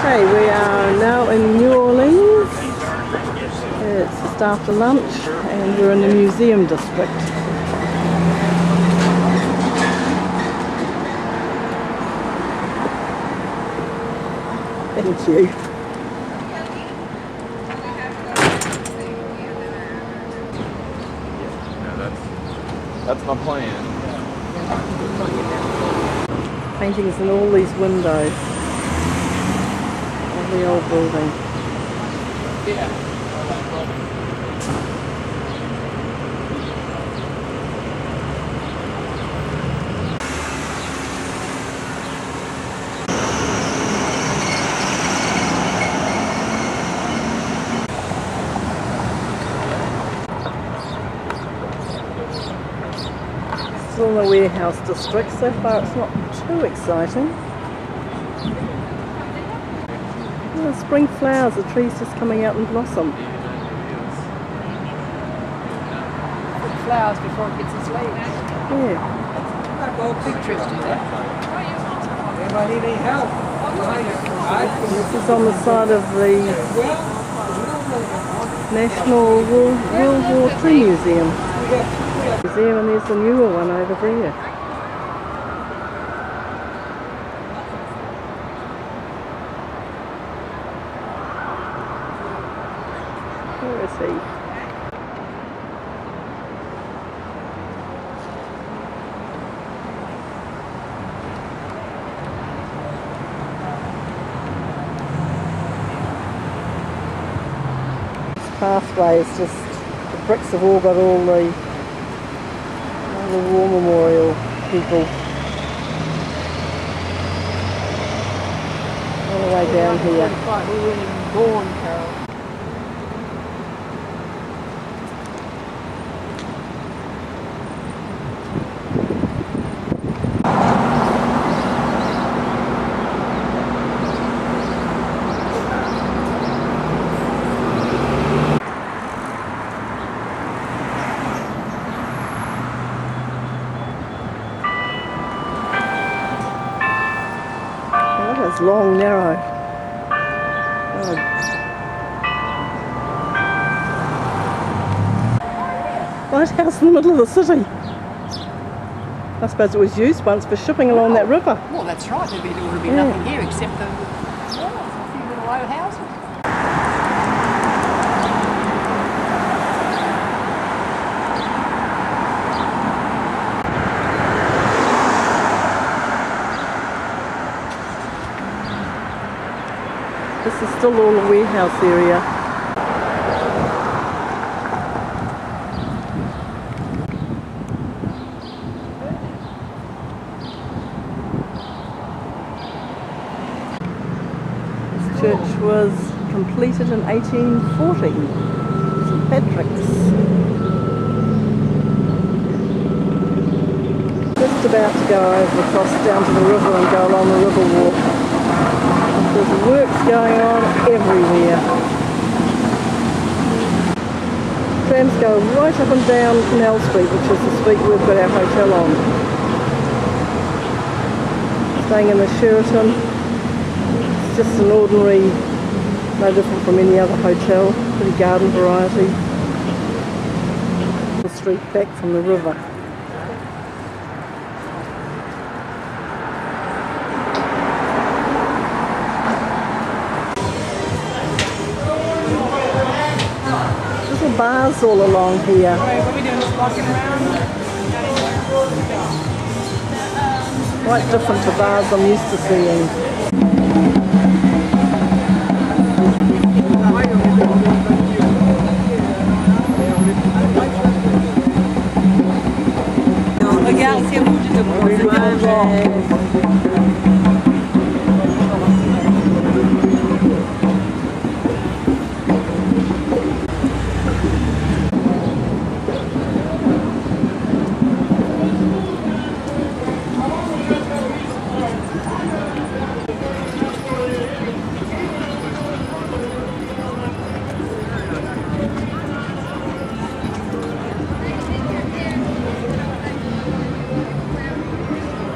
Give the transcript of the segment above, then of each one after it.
Okay, we are now in New Orleans. It's just after lunch and we're in the museum district. Thank you. That's my plan. Paintings in all these windows of the old building. Still in the warehouse district. So far it's not too exciting. Oh, spring flowers, the trees just coming out in blossom. Flowers before it gets its leaves. Yeah. Like all fig trees do that. Anybody need any help? This is on the side of the National World War II Museum. And there's a newer one over there. Where is he? This pathway is just, the bricks have all got all the war memorial people all the way down here. We weren't even born, Carol. It's long, narrow. Lighthouse in the middle of the city. I suppose it was used once for shipping along that river. Well, that's right. There would be nothing here except the a few little old houses. This is still all the warehouse area. This church was completed in 1840. St. Patrick's. Just about to go over across down to the river and go along the river walk. There's works going on everywhere. Trams go right up and down Canal Street, which is the street we've got our hotel on. Staying in the Sheraton. It's just an ordinary, no different from any other hotel. Pretty garden variety. The street back from the river. Bars all along here. Right, what are we doing? Just walking around? Quite different to bars I'm used to seeing. Regarde, c'est rouge de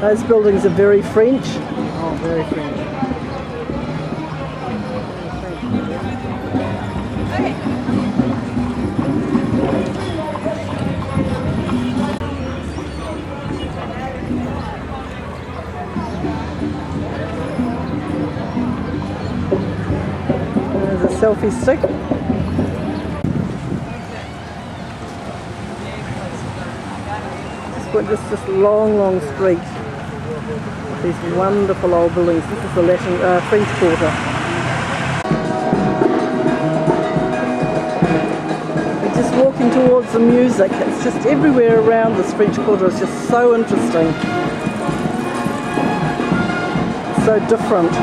Those buildings are very French. Oh, very French. selfie stick. Just long street. These wonderful old buildings. This is the French Quarter. We're just walking towards the music. It's just everywhere around this French Quarter. It's just so interesting. So different.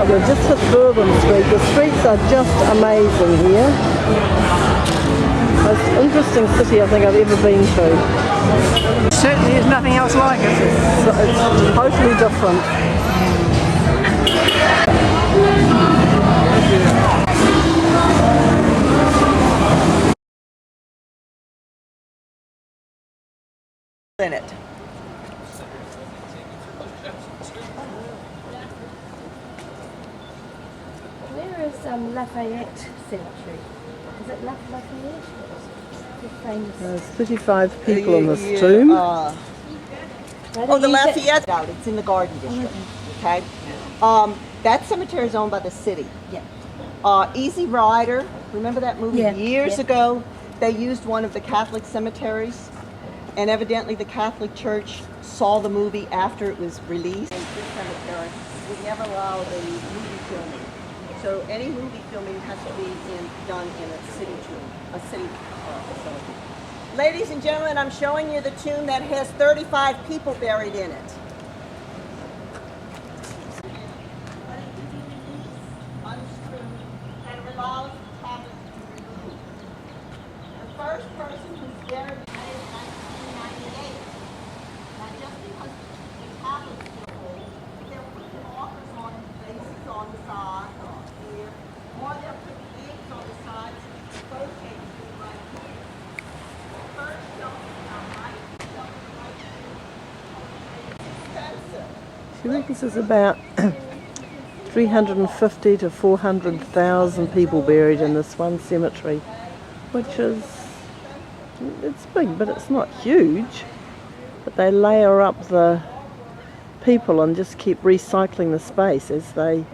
We've just hit Bourbon Street. The streets are just amazing here. Most interesting city I think I've ever been to. Certainly there's nothing else like it. It's totally different. In it. Where is Lafayette Cemetery? Is it Lafayette? The famous. There's 35 people in this tomb. Oh, the Lafayette. It's in the Garden District. Okay. That cemetery is owned by the city. Yeah. Easy Rider. Remember that movie Yeah, years yeah. ago? They used one of the Catholic cemeteries, and evidently the Catholic Church saw the movie after it was released. And this cemetery would never allow the movie filming. So any movie filming has to be done in a city tomb, a city facility. Ladies and gentlemen, I'm showing you the tomb that has 35 people buried in it. Unscrewed and allows the tablets to be removed. The first person who's buried is 1998. Now just because the tablets are old, they're putting markers on the faces on the side here, or they're putting names on the sides, rotating to the right here. The first jumping down right, jumping right here. It's expensive. She reckons there's about 350 to 400,000 people buried in this one cemetery, which is, it's big, but it's not huge. But they layer up the people and just keep recycling the space as they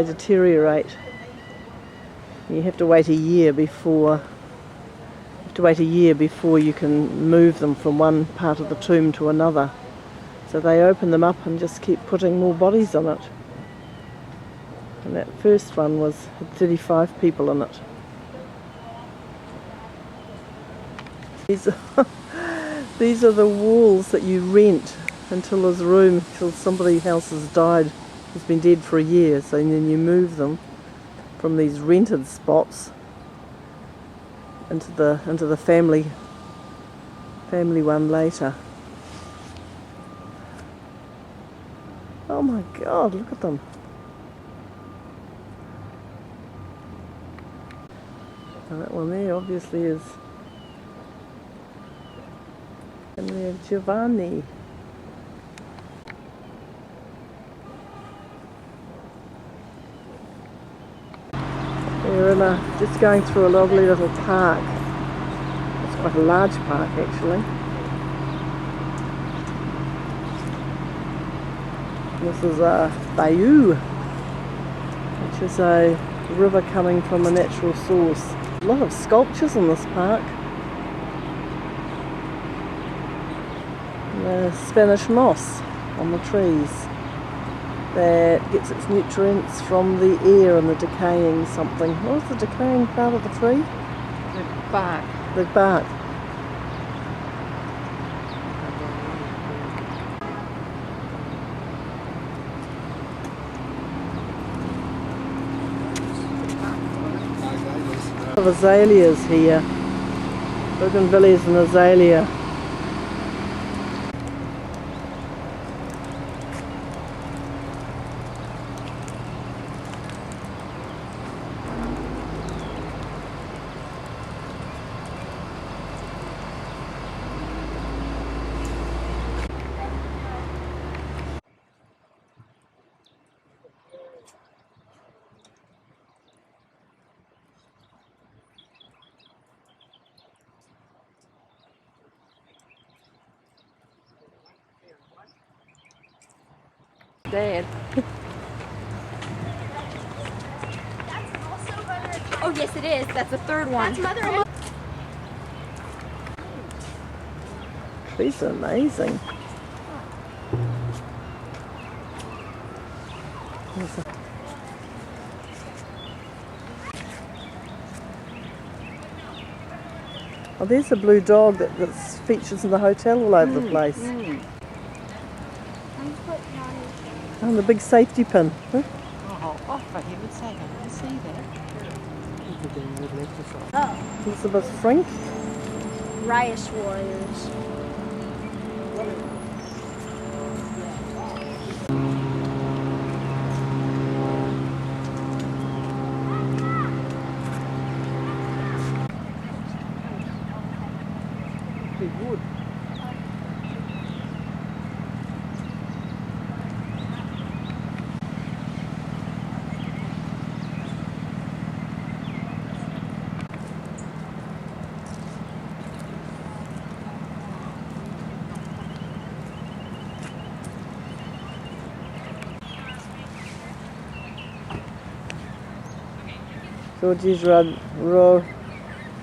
deteriorate. You have to wait a year before you can move them from one part of the tomb to another. So they open them up and just keep putting more bodies on it. And that first one had 35 people in it. These are the walls that you rent until there's room, till somebody else has died, has been dead for a year. So then you move them from these rented spots into the family one later. Oh my God, look at them. And that one there obviously is Henry Giovanni. We're just going through a lovely little park. It's quite a large park actually. This is Bayou, which is a river coming from a natural source. A lot of sculptures in this park. And the Spanish moss on the trees that gets its nutrients from the air and the decaying something. What was the decaying part of the tree? The bark. The bark. Of azaleas here. Bougainvilleas and azalea. Dad. Oh yes, it is. That's the third one. That's mother. Trees are amazing. Oh, there's a blue dog that features in the hotel all over the place. And the big safety pin. Huh? Oh, for heaven's sake, I didn't see that. Oh, Elizabeth Frink. Rice Warriors. Big wood.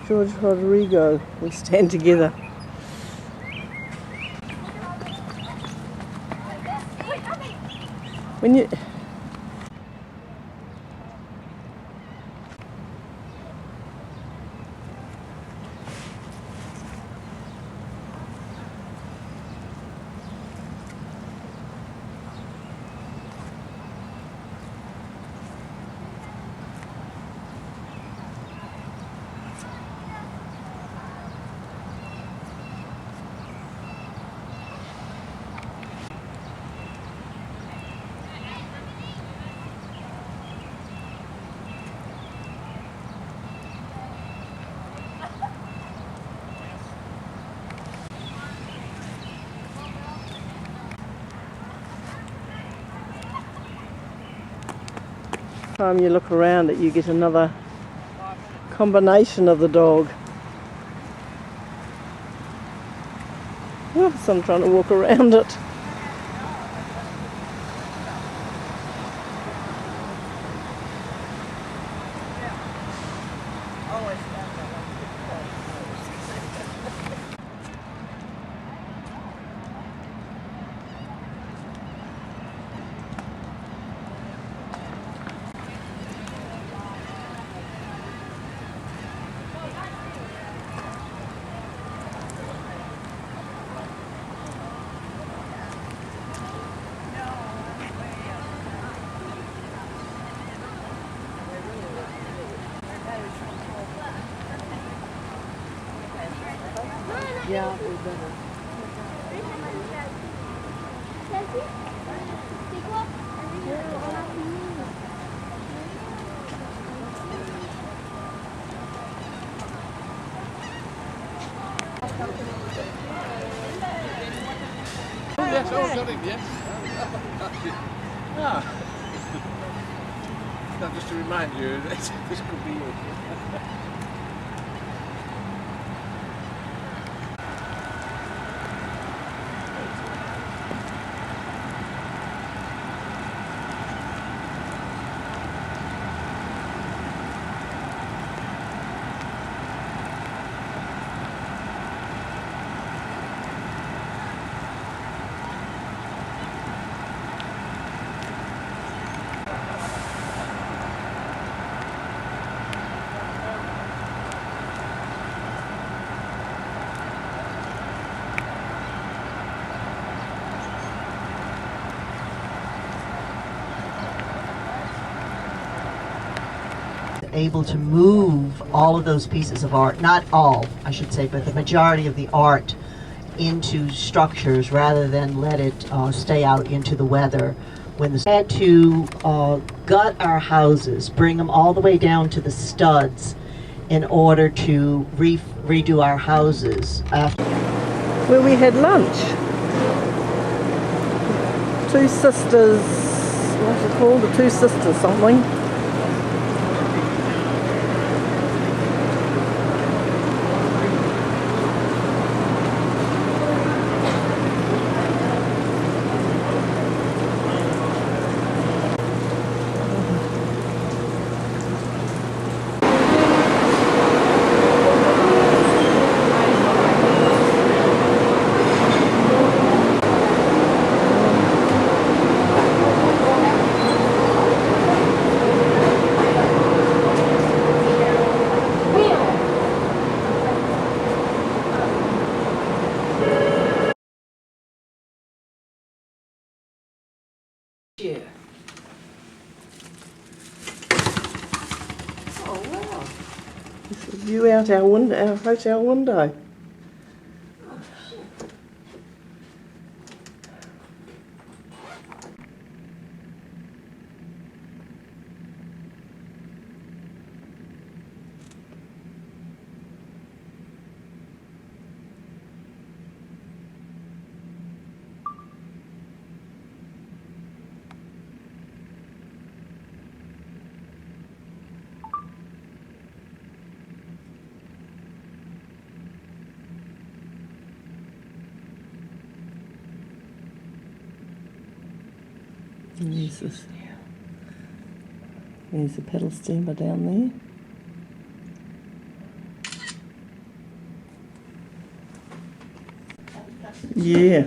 George Rodrigo will stand together. When you time you look around it, you get another combination of the dog. Whoops, I'm trying to walk around it. Yeah, we better. Yes, I got him, yes. Ah. No, just to remind you, this could be you. Able to move all of those pieces of art, not all, I should say, but the majority of the art into structures rather than let it stay out into the weather. When the had to gut our houses, bring them all the way down to the studs in order to redo our houses after. Where we had lunch. Two sisters, what's it called? The Two Sisters something. Yeah. Oh wow. This is view out our window, our hotel window. And there's the pedal steamer down there. Yeah.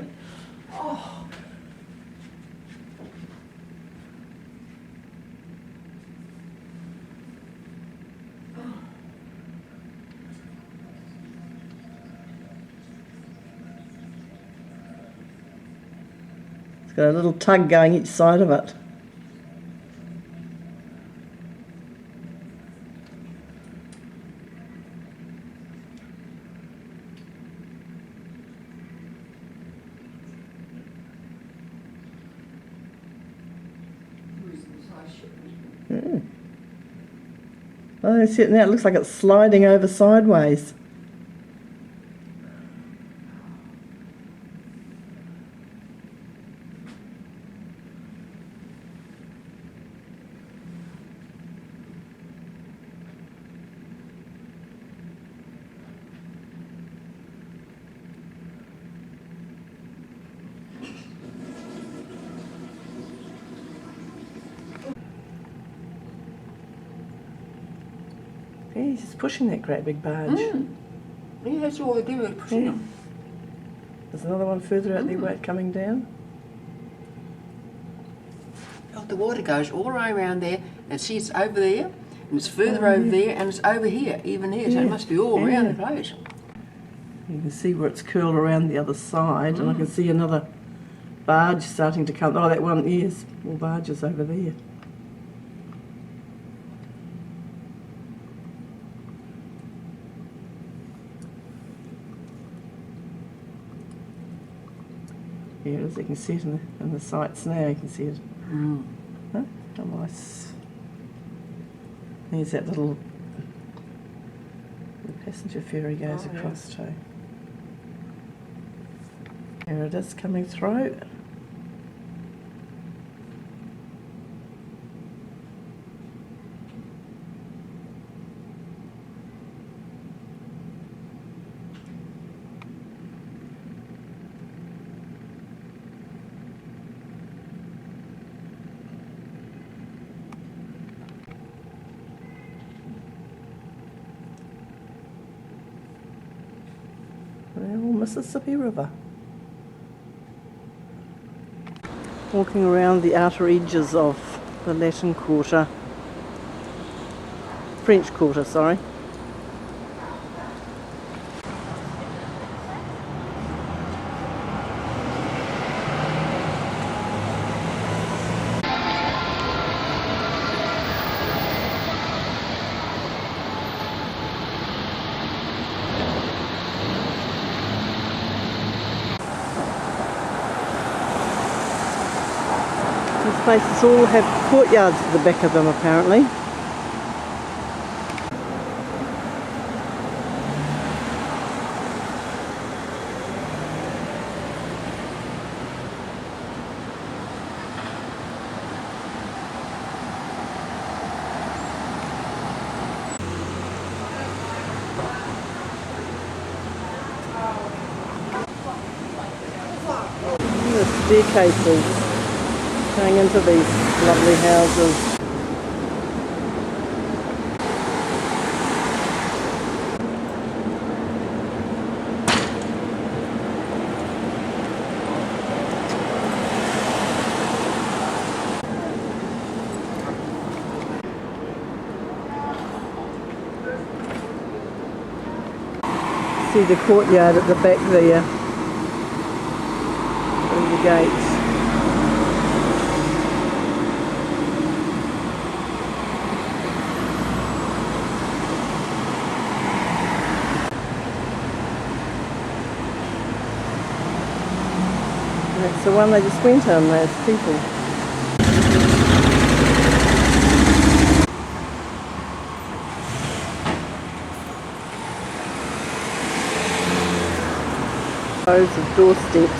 It's got a little tug going each side of it. Oh, see it now, it looks like it's sliding over sideways. Yeah, he's just pushing that great big barge. Yeah, that's all they do, is pushing them. There's another one further out there where it's coming down. Oh, the water goes all the way around there, and see it's over there, and it's further over there, and it's over here, even here, so it must be all around the place. You can see where it's curled around the other side, and I can see another barge starting to come. Oh, that one, yes, more barges over there. Yeah, as you can see it in the sights now, you can see it. Huh? How nice. There's that little passenger ferry goes across too. There it is coming through. Well, Mississippi River. Walking around the outer edges of the Latin Quarter, French Quarter, sorry. These places all have courtyards at the back of them apparently. The staircases going into these lovely houses. See the courtyard at the back there, through the gates. That's the one they just went on, those people. Rows of doorsteps.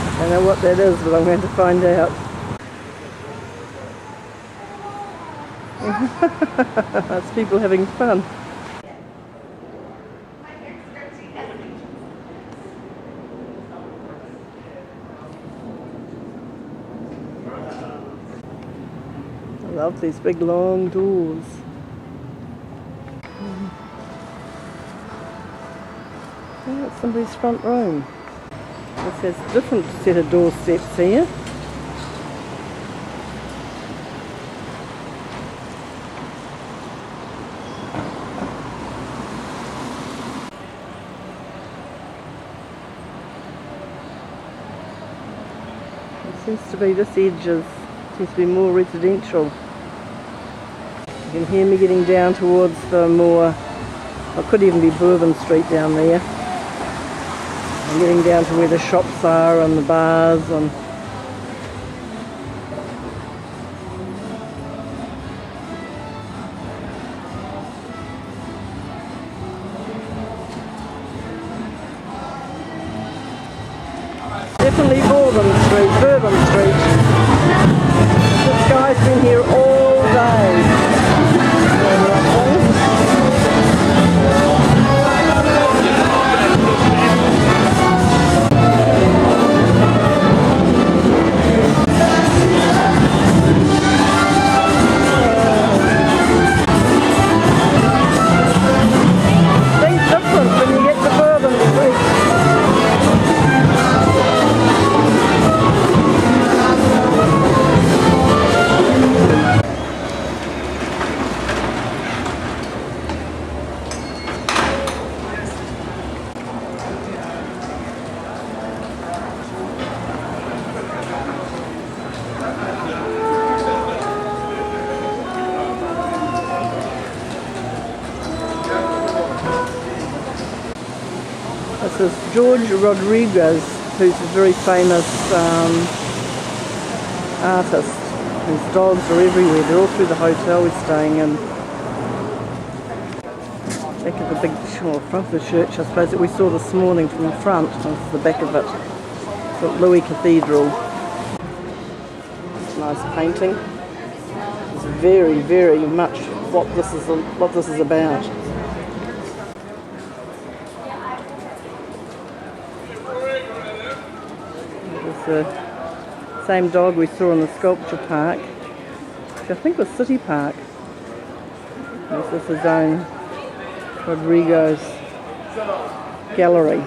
I don't know what that is, but I'm going to find out. It's people having fun. I love these big long doors. Oh, that's somebody's front room. This has a different set of doorsteps here. Seems to be this edge seems to be more residential. You can hear me getting down towards the more, it could even be Bourbon Street down there. I'm getting down to where the shops are and the bars and definitely Bourbon Street. This guy's been here all day. Things different when you get to Bourbon Street. This is George Rodriguez, who's a very famous artist. These dogs are everywhere. They're all through the hotel we're staying in. Back of the big, well, front of the church, I suppose, that we saw this morning from the front. That's the back of it. St. Louis Cathedral. Nice painting. It's very, very much what this is about. It's the same dog we saw in the sculpture park, which I think was City Park. This is his own Rodrigo's gallery.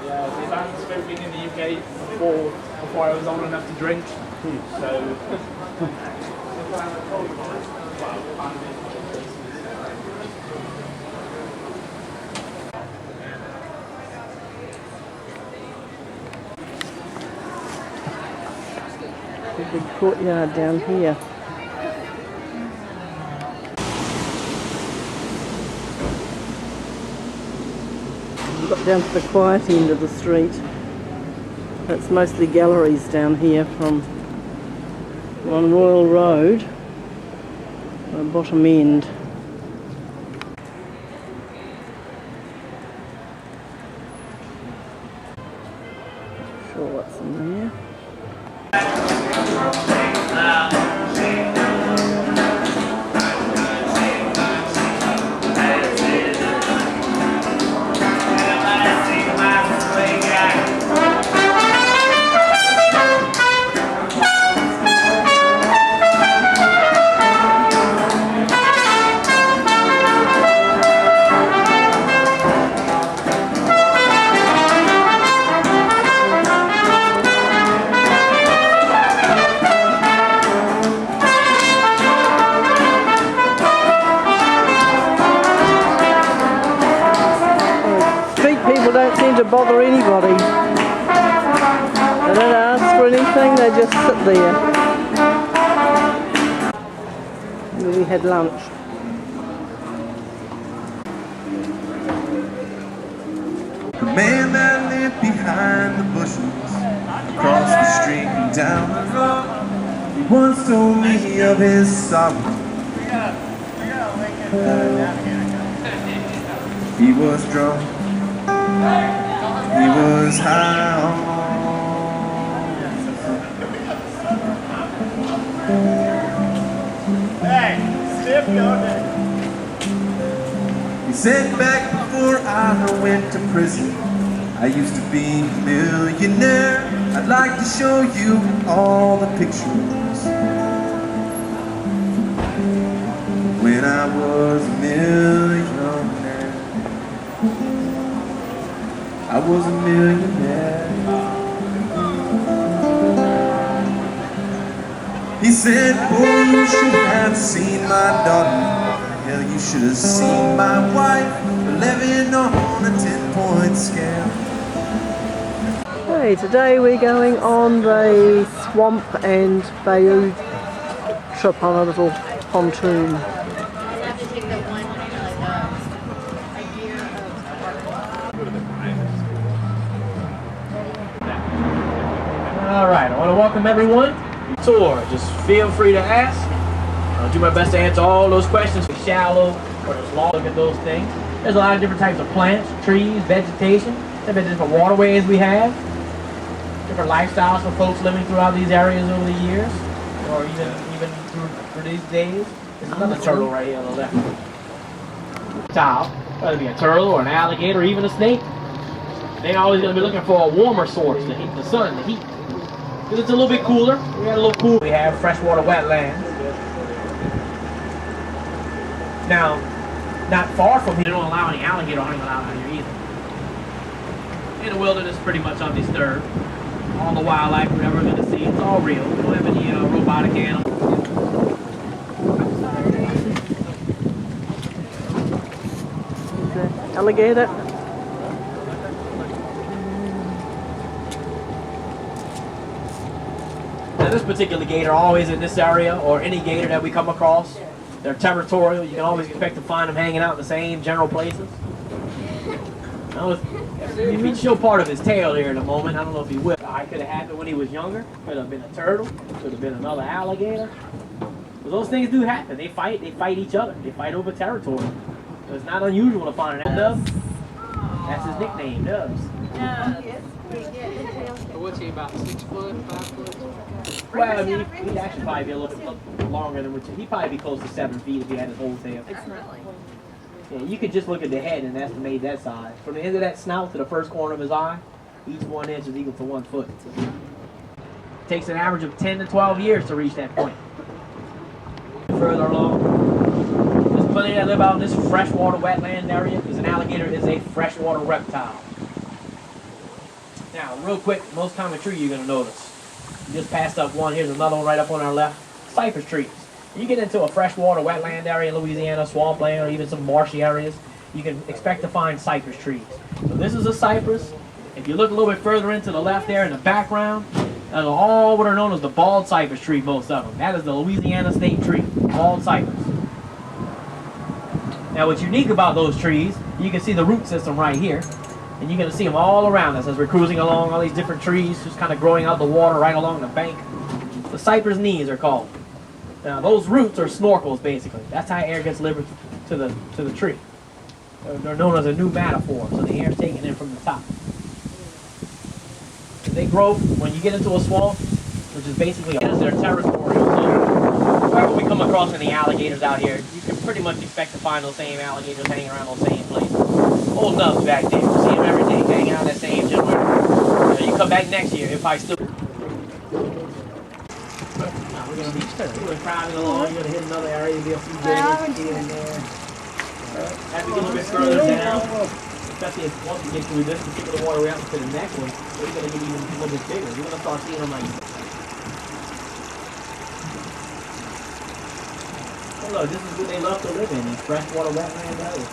Yeah, if I hadn't spoken in the UK before I was old enough to drink, so. The big courtyard down here. We've got down to the quiet end of the street. It's mostly galleries down here from on Royal Road, the bottom end. Not sure what's in there. People don't seem to bother anybody. They don't ask for anything, they just sit there. And then we had lunch. The man that lived behind the bushes, across the street and down the road, he once told me of his sorrow. He was drunk. He was high on. He said back before I went to prison, I used to be a millionaire. I'd like to show you all the pictures when I was a millionaire. I was a millionaire. He said, boy, you should have seen my daughter. Hell, you should have seen my wife, living on a 10-point scale. Hey, today we're going on the Swamp and Bayou trip on a little pontoon. Alright, I want to welcome everyone to the tour. Just feel free to ask. I'll do my best to answer all those questions. It's shallow or just long. Look at those things. There's a lot of different types of plants, trees, vegetation. There's different waterways we have. Different lifestyles for folks living throughout these areas over the years. Or even through these days. There's another turtle right here on the left. Tile. Whether it be a turtle or an alligator or even a snake. They're always going to be looking for a warmer source to heat the sun, the heat. Because it's a little bit cooler. We got a little cool. We have freshwater wetlands. Now, not far from here, they don't allow any alligator hunting allowed out here either. In the wilderness, pretty much undisturbed. All the wildlife we're ever going to see, it's all real. We don't have any robotic animals. Alligator. Now this particular gator, always in this area, or any gator that we come across, They're territorial. You can always expect to find them hanging out in the same general places. If he'd show part of his tail here in a moment, I don't know if he will. It could have happened when he was younger. Could have been a turtle. Could have been another alligator. But those things do happen. They fight each other. They fight over territory. So it's not unusual to find an Dubs. That's his nickname, Dubs. What's he, about 6 foot, 5 foot? Well, I mean, he'd actually probably be a little bit longer than he'd probably be close to 7 feet if he had his whole tail. Yeah, you could just look at the head and estimate that size. From the end of that snout to the first corner of his eye, each 1 inch is equal to 1 foot. It takes an average of 10 to 12 years to reach that point. Further along, there's plenty that live out in this freshwater wetland area because an alligator is a freshwater reptile. Now, real quick, most common tree you're going to notice. You just passed up one. Here's another one right up on our left. Cypress trees. You get into a freshwater wetland area in Louisiana, swampland, or even some marshy areas, you can expect to find cypress trees. So this is a cypress. If you look a little bit further into the left there in the background, those are all what are known as the bald cypress tree, most of them. That is the Louisiana state tree, bald cypress. Now what's unique about those trees, you can see the root system right here. And you're going to see them all around us as we're cruising along, all these different trees just kind of growing out the water right along the bank. The cypress knees are called. Now those roots are snorkels basically. That's how air gets delivered to the tree. They're known as a pneumatophore, so the air is taken in from the top. They grow when you get into a swamp, which is basically they're territorial. So wherever we come across any alligators out here, you can pretty much expect to find those same alligators hanging around those same places. Old Nubs back there, you see them every day hanging out in that same general area. You come back next year, he'll probably still. We're gonna be crowding along. You're gonna hit another area. You'll be a few gators here and there. As we get a little bit further down, especially once we get through this particular waterway up to the next one, we're gonna get even a little bit bigger. You're gonna start seeing them like. Oh, look, this is what they love to live in these freshwater wetland areas.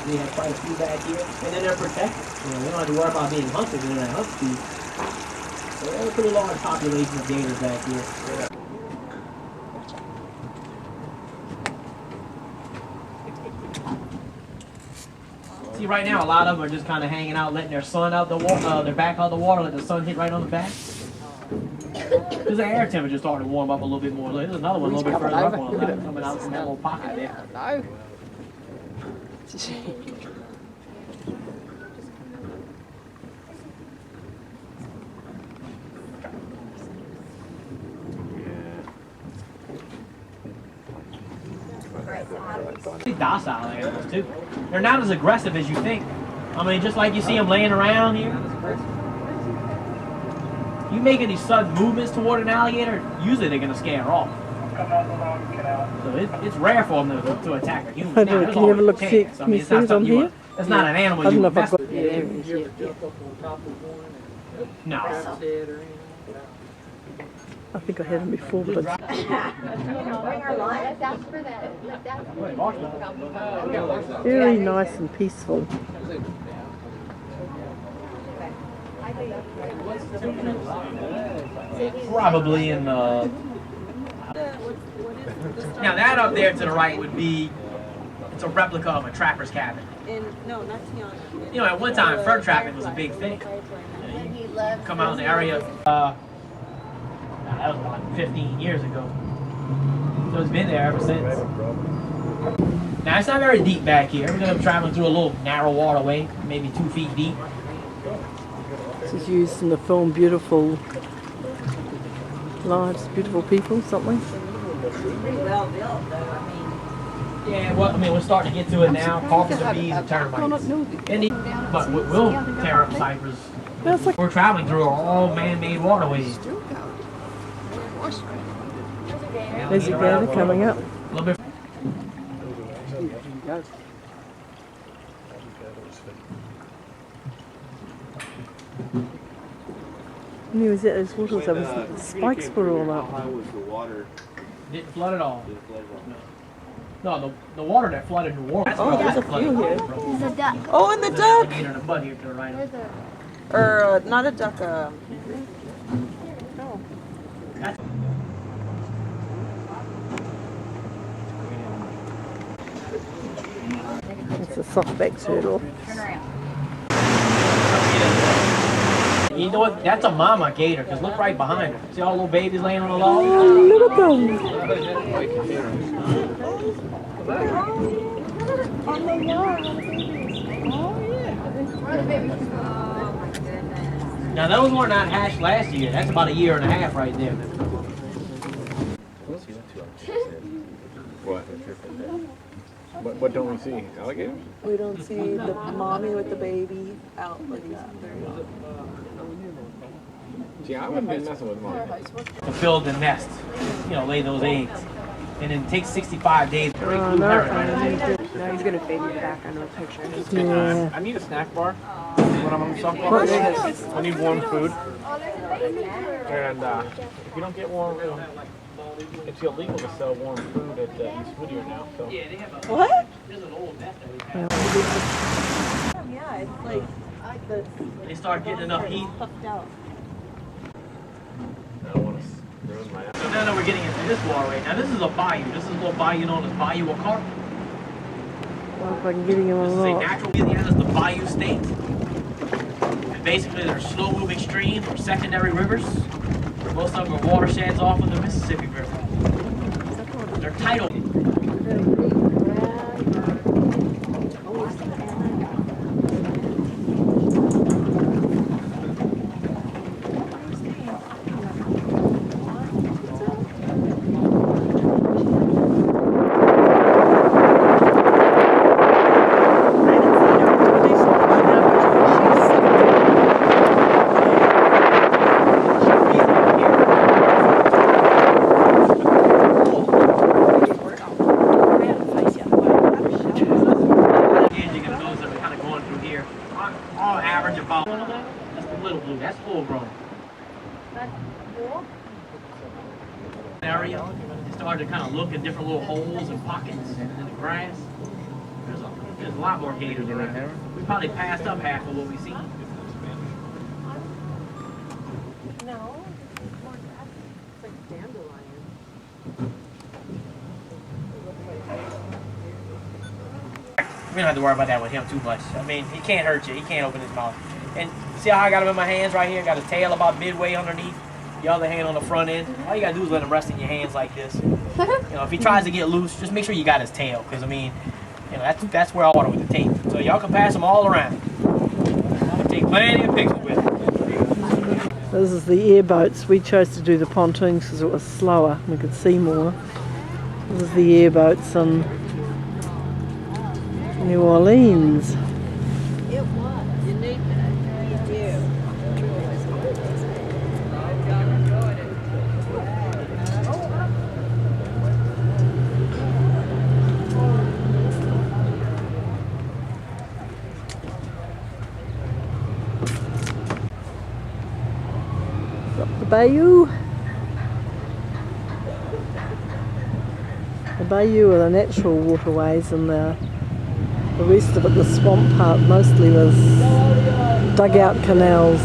We have quite a few back here, and then they're protected. You know, we don't have to worry about being hunted in that hunt season. So there's a pretty large population of gators back here. See, right now a lot of them are just kind of hanging out, letting their sun out the water, their back out the water, let the sun hit right on the back. Because the air temperature starting to warm up a little bit more. There's another one a little bit further up on the left, coming out from that little pocket there. No. Pretty docile animals too. They're not as aggressive as you think. I mean, just like you see them laying around here. You make any sudden movements toward an alligator, usually they're going to scare off. So it's rare for them to attack a human. Can you have a look? See, I mean, it's not something you. It's not an animal you would mess with. No. I think I had them before, but very nice and peaceful. Probably in the. Now that up there to the right would be. It's a replica of a trapper's cabin. No, not Tiana. You know, at one time, fur trapping was a big thing. You come out in the area. That was about 15 years ago. So it's been there ever since. Now it's not very deep back here. We're going to be traveling through a little narrow waterway, maybe 2 feet deep. This is used in the film Beautiful Lives, Beautiful People, something. Pretty well built, though. I mean. Yeah, well, I mean, we're starting to get to it now. Carpenter bees and termites. But we'll tear up cypress. We're traveling through all man-made waterways. There's a gator coming up. A little bit. When he was at those waters, the spikes were all up. Didn't flood at all. No, the water that flooded New Orleans. Oh, there's a few here. There's a duck. Oh, and the duck! And a butt here to the right. Or, not a duck, It's a softback turtle. You know what? That's a mama gator, because look right behind her. See all the little babies laying on the log? Look at them. Now those were not hatched last year. That's about a year and a half right there. What don't we see? Alligators? We don't see the mommy with the baby out like that. See, I wouldn't be messing with mom. To build the nest, you know, lay those eggs. And then it takes 65 days to Oh, recruit no. parents. No, he's gonna fade me back on the picture. Yeah. I need a snack bar when I'm on the softball. I need warm food. And if you don't get warm, it's illegal to sell warm food at East Whittier now. So. What? There's an old nest. Yeah, it's like the They start getting enough heat. puffed out. I don't want to ruin my. So now that we're getting into this waterway. Now this is a bayou. This is a little bayou known as Bayou Ocar. Well, if I can get him This is or a not. natural Louisiana's the bayou state. And basically they're slow moving streams or secondary rivers. Most of them are watersheds off of the Mississippi River. They're tidal. That's full grown. Area, they started to kind of look at different little holes and pockets in the grass. There's a lot more gators around here. We probably passed up half of what we see. No, it's more grass. It's like dandelion. We don't have to worry about that with him too much. I mean, he can't hurt you. He can't open his mouth. And see how I got him in my hands right here? Got his tail about midway underneath. The other hand on the front end. All you gotta do is let him rest in your hands like this. You know, if he tries to get loose, just make sure you got his tail. Because I mean, you know, that's where I want him with the tape. So y'all can pass them all around. I'll take plenty of pictures with him. This is the airboats. We chose to do the pontoons because it was slower. We could see more. This is the airboats on New Orleans. It was. You need that. You do. Up the bayou. The bayou are the natural waterways, and the rest of it, the swamp part, mostly was dugout canals.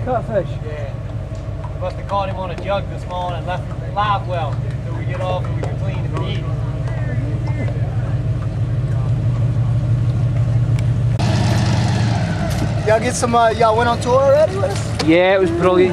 Catfish. Yeah. We must have caught him on a jug this morning and left him live well until we get off and we can clean him and eat him. Y'all get some, y'all went on tour already with us? Yeah, it was brilliant.